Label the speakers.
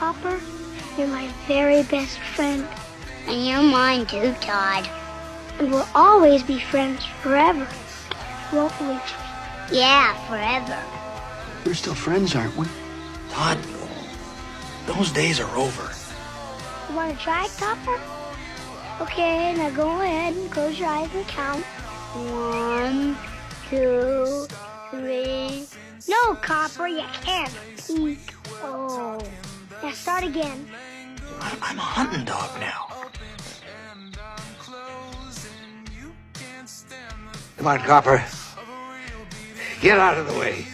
Speaker 1: Copper. You're my very best friend.
Speaker 2: And you're mine too, Todd.
Speaker 1: And we'll always be friends forever, won't we?
Speaker 2: Yeah, forever.
Speaker 3: We're still friends, aren't we?
Speaker 4: Todd, those days are over.
Speaker 1: You want to try, Copper? Okay, now go ahead and close your eyes and count. 1, 2, 3. No, Copper, you can't peek. Oh. Now start again.
Speaker 4: I'm a hunting dog now.
Speaker 3: Come on, Copper. Get out of the way.